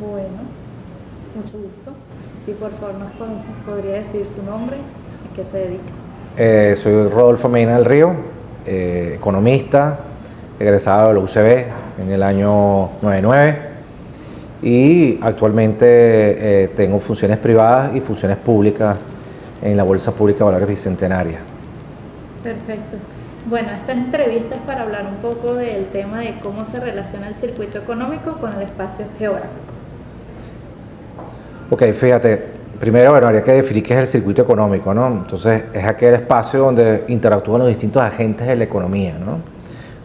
Bueno, mucho gusto. Y por favor, podría decir su nombre, a qué se dedica. Soy Rodolfo Medina del Río, economista, egresado de la UCB en el año 99 y actualmente tengo funciones privadas y funciones públicas en la Bolsa Pública de Valores Bicentenaria. Perfecto. Bueno, esta entrevista es para hablar un poco del tema de cómo se relaciona el circuito económico con el espacio geográfico. Ok, fíjate, primero, bueno, habría que definir qué es el circuito económico, ¿no? Entonces, es aquel espacio donde interactúan los distintos agentes de la economía, ¿no?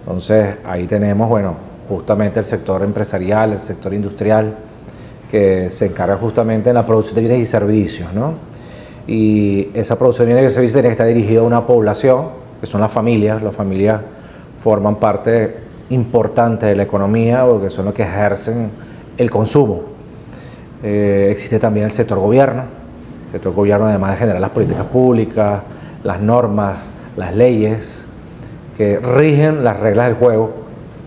Entonces, ahí tenemos, bueno, justamente el sector empresarial, el sector industrial, que se encarga justamente de la producción de bienes y servicios, ¿no? Y esa producción de bienes y servicios tiene que estar dirigida a una población, que son las familias. Las familias forman parte importante de la economía porque son los que ejercen el consumo. Existe también el sector gobierno. El sector gobierno, además de generar las políticas públicas, las normas, las leyes que rigen las reglas del juego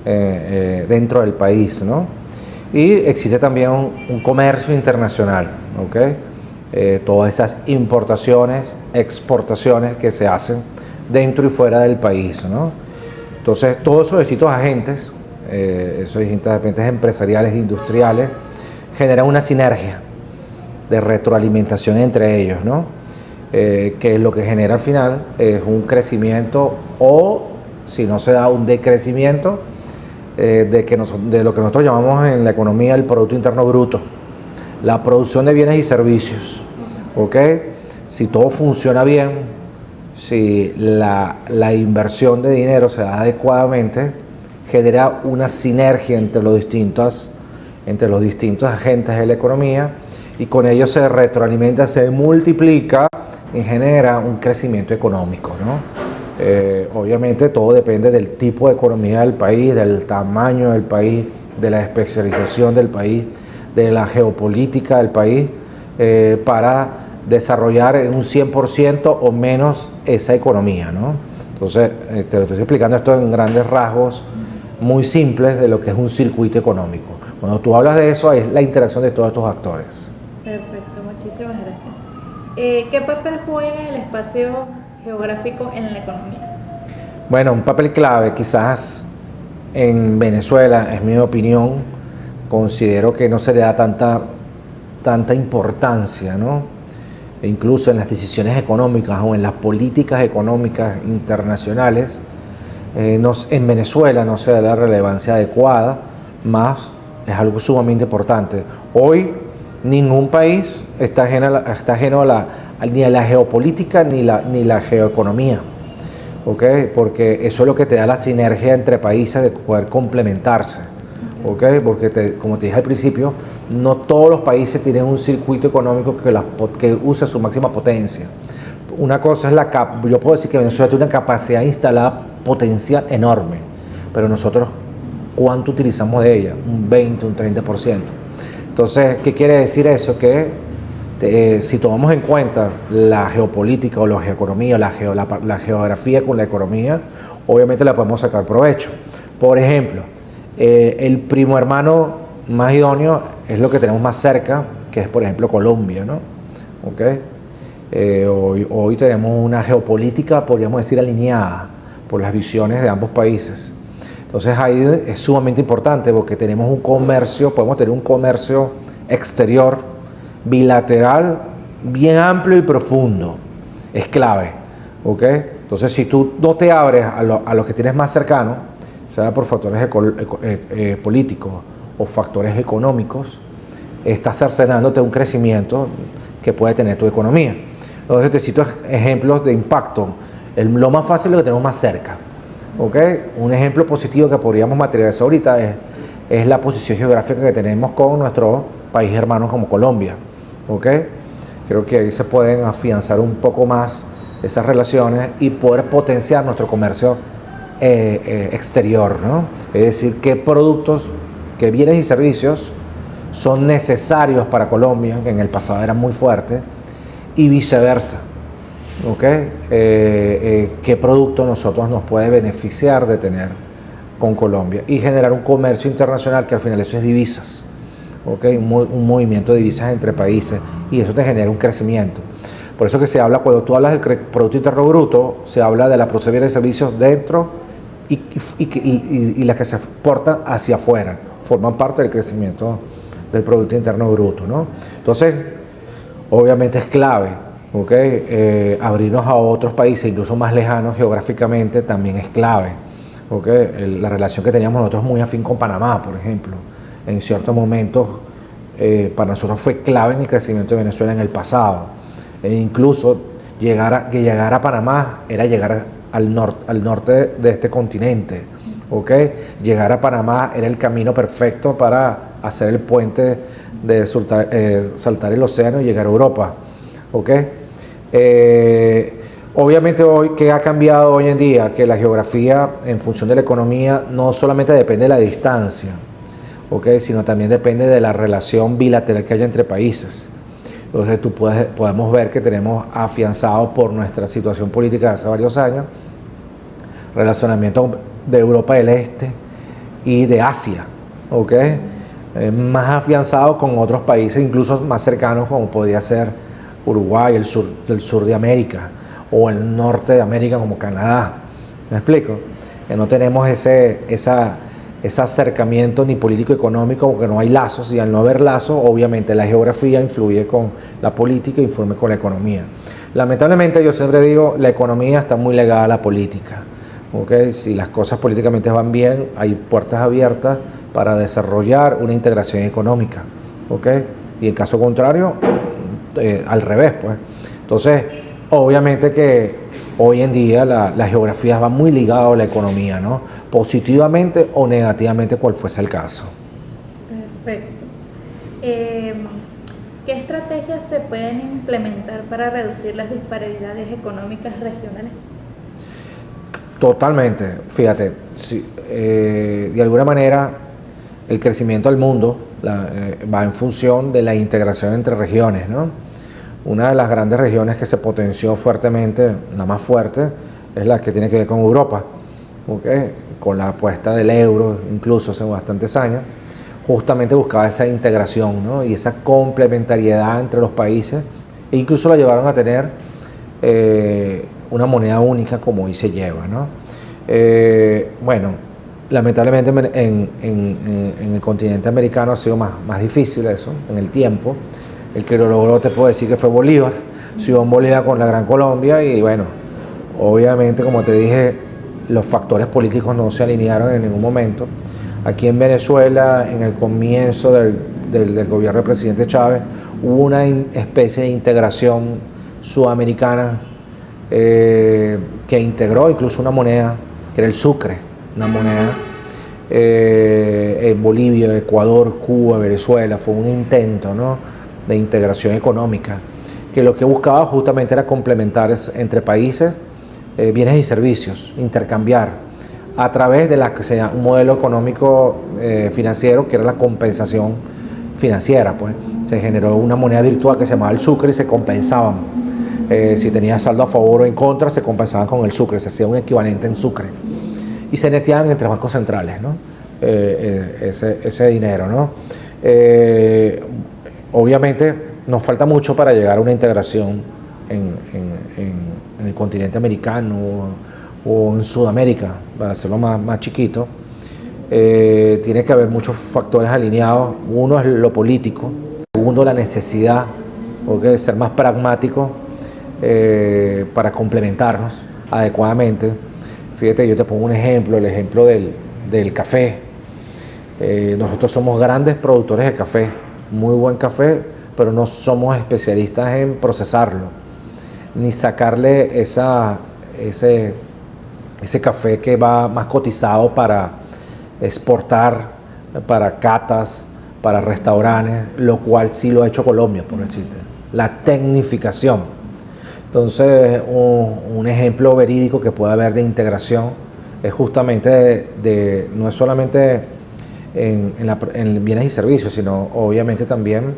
dentro del país, ¿no? Y existe también un comercio internacional, ¿ok? Todas esas importaciones, exportaciones que se hacen dentro y fuera del país, ¿no? Entonces, todos esos distintos agentes, esos distintos agentes empresariales e industriales, generan una sinergia de retroalimentación entre ellos, ¿no? Que es lo que genera al final es un crecimiento o, si no se da, un decrecimiento de lo que nosotros llamamos en la economía el Producto Interno Bruto, la producción de bienes y servicios, ¿ok? Si todo funciona bien, si la inversión de dinero se da adecuadamente, genera una sinergia entre los distintos agentes de la economía y con ello se retroalimenta, se multiplica y genera un crecimiento económico, ¿no? Obviamente todo depende del tipo de economía del país, del tamaño del país, de la especialización del país, de la geopolítica del país, para desarrollar en un 100% o menos esa economía, ¿no? Entonces, te lo estoy explicando esto en grandes rasgos muy simples de lo que es un circuito económico. Cuando tú hablas de eso, es la interacción de todos estos actores. Perfecto, muchísimas gracias. ¿Qué papel juega el espacio geográfico en la economía? Bueno, un papel clave quizás en Venezuela, es mi opinión, considero que no se le da tanta importancia, ¿no? E incluso en las decisiones económicas o en las políticas económicas internacionales, en Venezuela no se da la relevancia adecuada, más es algo sumamente importante. Hoy ningún país está ajeno ni a la geopolítica ni la geoeconomía, ¿okay? Porque eso es lo que te da la sinergia entre países de poder complementarse, ¿okay? Porque como te dije al principio, no todos los países tienen un circuito económico que use su máxima potencia. Una cosa es yo puedo decir que Venezuela tiene una capacidad instalada potencial enorme, pero nosotros, ¿cuánto utilizamos de ella? Un 20, un 30%. Entonces, ¿qué quiere decir eso? Que si tomamos en cuenta la geopolítica o la geoeconomía, la geografía con la economía, obviamente la podemos sacar provecho. Por ejemplo, el primo hermano más idóneo es lo que tenemos más cerca, que es, por ejemplo, Colombia, ¿no? ¿Okay? Hoy tenemos una geopolítica, podríamos decir, alineada por las visiones de ambos países. Entonces ahí es sumamente importante porque tenemos un comercio, podemos tener un comercio exterior, bilateral, bien amplio y profundo. Es clave, ¿ok? Entonces si tú no te abres a lo que tienes más cercano, sea por factores políticos o factores económicos, estás cercenándote un crecimiento que puede tener tu economía. Entonces te cito ejemplos de impacto. Lo más fácil es lo que tenemos más cerca. ¿Okay? Un ejemplo positivo que podríamos materializar ahorita es la posición geográfica que tenemos con nuestro país hermano como Colombia. ¿Okay? Creo que ahí se pueden afianzar un poco más esas relaciones y poder potenciar nuestro comercio exterior, ¿no? Es decir, qué productos, qué bienes y servicios son necesarios para Colombia, que en el pasado eran muy fuertes, y viceversa. ¿Okay? ¿Qué producto nosotros nos puede beneficiar de tener con Colombia y generar un comercio internacional que al final eso es divisas, ¿okay? Un movimiento de divisas entre países, y eso te genera un crecimiento. Por eso que se habla, cuando tú hablas del Producto Interno Bruto, se habla de la producción de servicios dentro y las que se exportan hacia afuera, forman parte del crecimiento del Producto Interno Bruto, ¿no? Entonces, obviamente es clave, ¿okay? Abrirnos a otros países, incluso más lejanos geográficamente, también es clave, ¿okay? La relación que teníamos nosotros muy afín con Panamá, por ejemplo, en ciertos momentos para nosotros fue clave en el crecimiento de Venezuela en el pasado. E incluso llegar a Panamá era llegar al norte de este continente, ¿okay? Llegar a Panamá era el camino perfecto para hacer el puente de saltar el océano y llegar a Europa, ¿okay? Obviamente hoy, ¿qué ha cambiado hoy en día? Que la geografía en función de la economía no solamente depende de la distancia, ¿okay? Sino también depende de la relación bilateral que haya entre países. Entonces podemos ver que tenemos afianzado por nuestra situación política hace varios años relacionamiento de Europa del Este y de Asia, ¿okay? Más afianzado con otros países, incluso más cercanos, como podría ser Uruguay, el sur de América, o el norte de América como Canadá. ¿Me explico? Que no tenemos ese acercamiento ni político-económico, porque no hay lazos, y al no haber lazos, obviamente la geografía influye con la política, influye con la economía. Lamentablemente, yo siempre digo, la economía está muy ligada a la política, ¿okay? Si las cosas políticamente van bien, hay puertas abiertas para desarrollar una integración económica, ¿okay? Y en caso contrario, al revés, pues. Entonces, obviamente que hoy en día la geografía va muy ligada a la economía, ¿no? Positivamente o negativamente, cual fuese el caso. Perfecto. ¿Qué estrategias se pueden implementar para reducir las disparidades económicas regionales? Totalmente. Fíjate, de alguna manera el crecimiento del mundo va en función de la integración entre regiones, ¿no? Una de las grandes regiones que se potenció fuertemente, la más fuerte, es la que tiene que ver con Europa, ¿okay? Con la apuesta del euro, incluso hace bastantes años, justamente buscaba esa integración, ¿no? Y esa complementariedad entre los países, e incluso la llevaron a tener una moneda única como hoy se lleva, ¿no? Bueno, lamentablemente en el continente americano ha sido más difícil eso, en el tiempo. El que lo logró, te puedo decir que fue Bolívar, Simón Bolívar con la Gran Colombia, y bueno, obviamente, como te dije, los factores políticos no se alinearon en ningún momento. Aquí en Venezuela, en el comienzo del gobierno del presidente Chávez, hubo una especie de integración sudamericana que integró incluso una moneda, que era el sucre, una moneda en Bolivia, Ecuador, Cuba, Venezuela. Fue un intento, ¿no?, de integración económica, que lo que buscaba justamente era complementar entre países bienes y servicios, intercambiar a través de un modelo económico financiero, que era la compensación financiera. Pues se generó una moneda virtual que se llamaba el sucre y se compensaban. Si tenía saldo a favor o en contra, se compensaban con el sucre, se hacía un equivalente en sucre y se neteaban entre bancos centrales, ¿no? Ese dinero, ¿no? Obviamente nos falta mucho para llegar a una integración en el continente americano o en Sudamérica, para hacerlo más chiquito. Tiene que haber muchos factores alineados. Uno es lo político, segundo la necesidad, de ser más pragmático para complementarnos adecuadamente. Fíjate, yo te pongo un ejemplo, el ejemplo del café. Nosotros somos grandes productores de café, muy buen café, pero no somos especialistas en procesarlo, ni sacarle ese café que va más cotizado para exportar, para catas, para restaurantes, lo cual sí lo ha hecho Colombia, por decirte. La tecnificación. Entonces, un ejemplo verídico que puede haber de integración es justamente no es solamente en bienes y servicios, sino obviamente también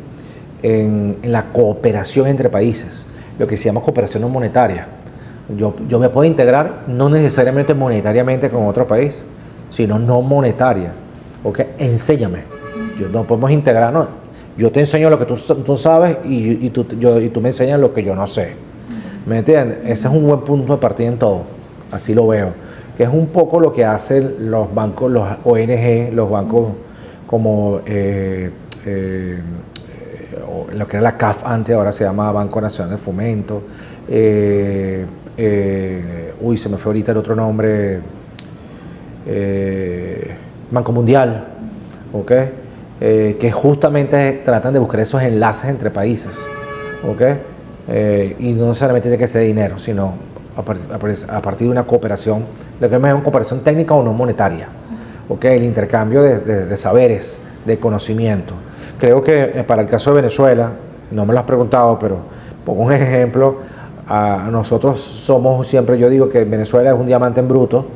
en la cooperación entre países, lo que se llama cooperación no monetaria. Yo me puedo integrar no necesariamente monetariamente con otro país, sino no monetaria. ¿Okay? Enséñame. No podemos integrarnos Yo te enseño lo que tú sabes y tú me enseñas lo que yo no sé. ¿Me entiendes? Ese es un buen punto de partida en todo. Así lo veo. Que es un poco lo que hacen los bancos, los ONG, los bancos como lo que era la CAF antes, ahora se llama Banco Nacional de Fomento. Se me fue ahorita el otro nombre. Banco Mundial, ¿ok? Que justamente tratan de buscar esos enlaces entre países, ¿ok? Y no necesariamente tiene que ser dinero, sino a partir de una cooperación, lo que es una cooperación técnica o no monetaria, ¿ok? El intercambio de saberes, de conocimiento. Creo que para el caso de Venezuela, no me lo has preguntado, pero pongo un ejemplo, nosotros somos siempre, yo digo que Venezuela es un diamante en bruto,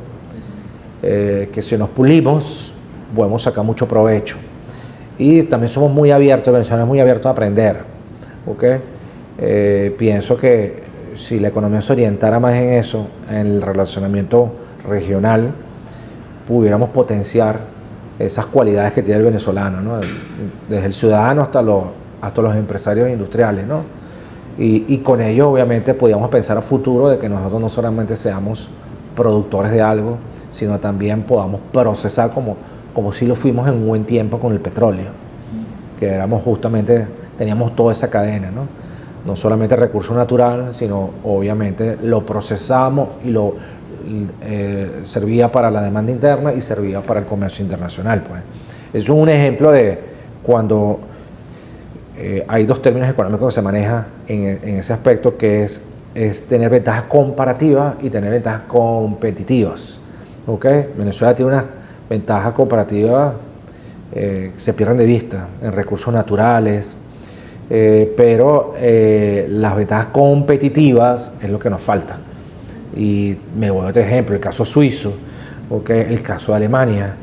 que si nos pulimos podemos sacar mucho provecho, y también somos muy abiertos, Venezuela es muy abierto a aprender, ¿okay? Pienso que si la economía se orientara más en eso, en el relacionamiento regional, pudiéramos potenciar esas cualidades que tiene el venezolano, ¿no? Desde el ciudadano hasta los empresarios industriales, ¿no? Y con ello obviamente podríamos pensar a futuro de que nosotros no solamente seamos productores de algo, sino también podamos procesar como si lo fuimos en un buen tiempo con el petróleo, que éramos justamente, teníamos toda esa cadena, ¿no? No solamente recurso natural, sino obviamente lo procesamos y servía para la demanda interna y servía para el comercio internacional, pues. Eso es un ejemplo de cuando hay dos términos económicos que se manejan en ese aspecto, que es tener ventajas comparativas y tener ventajas competitivas. ¿Okay? Venezuela tiene unas ventajas comparativas que se pierden de vista en recursos naturales, pero las ventajas competitivas es lo que nos falta. Y me voy a otro ejemplo, el caso suizo, ¿okay? El caso de Alemania.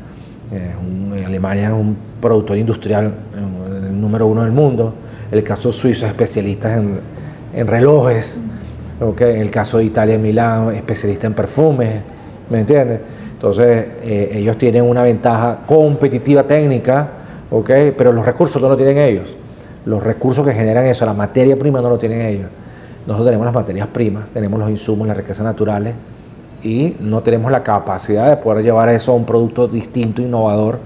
Alemania es un productor industrial el número 1 del mundo. El caso suizo es especialista en relojes. ¿Okay? El caso de Italia, Milán, especialista en perfumes. ¿Me entiendes? Entonces, ellos tienen una ventaja competitiva técnica, ¿okay? Pero los recursos no lo tienen ellos. Los recursos que generan eso, la materia prima no lo tienen ellos. Nosotros tenemos las materias primas, tenemos los insumos, las riquezas naturales, y no tenemos la capacidad de poder llevar eso a un producto distinto, innovador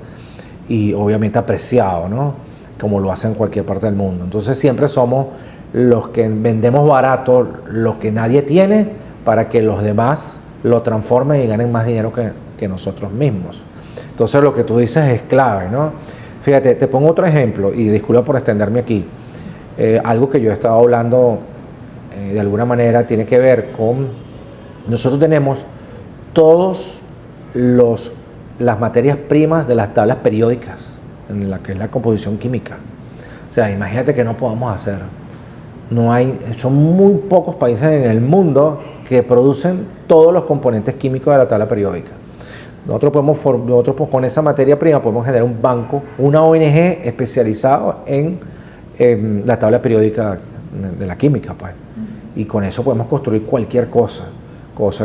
y obviamente apreciado, ¿no? Como lo hacen en cualquier parte del mundo. Entonces siempre somos los que vendemos barato lo que nadie tiene para que los demás lo transformen y ganen más dinero que nosotros mismos. Entonces lo que tú dices es clave, ¿no? Fíjate, te pongo otro ejemplo, y disculpa por extenderme aquí. Algo que yo he estado hablando de alguna manera tiene que ver con, nosotros tenemos todas las materias primas de las tablas periódicas, en la que es la composición química. O sea, imagínate que no podamos hacer. Son muy pocos países en el mundo que producen todos los componentes químicos de la tabla periódica. Nosotros con esa materia prima podemos generar un banco, una ONG especializada en la tabla periódica de la química, pues. Y con eso podemos construir cualquier cosa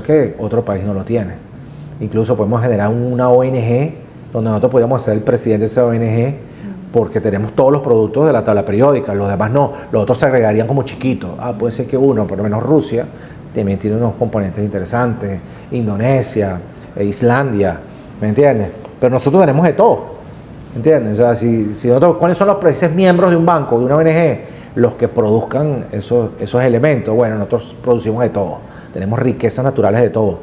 que otro país no lo tiene. Incluso podemos generar una ONG donde nosotros podemos ser el presidente de esa ONG, porque tenemos todos los productos de la tabla periódica, los demás no, los otros se agregarían como chiquitos. Puede ser que uno, por lo menos Rusia, también tiene unos componentes interesantes, Indonesia, Islandia, ¿me entiendes? Pero nosotros tenemos de todo, ¿me entiendes? O sea, si nosotros, ¿cuáles son los países miembros de un banco, de una ONG? Los que produzcan esos elementos. Bueno, nosotros producimos de todo, tenemos riquezas naturales de todo.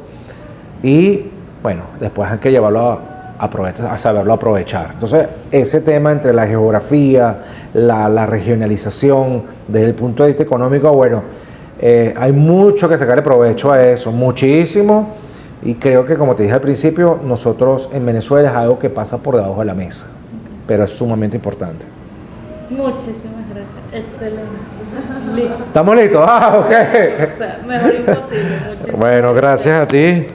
Y bueno, después hay que llevarlo a saberlo aprovechar. Entonces, ese tema entre la geografía, la regionalización, desde el punto de vista económico, bueno, hay mucho que sacarle provecho a eso, muchísimo, y creo que, como te dije al principio, nosotros en Venezuela es algo que pasa por debajo de la mesa, pero es sumamente importante. Muchísimas gracias, excelente. Listo. ¿Estamos listos? Ok. O sea, mejor imposible. Bueno, gracias a ti.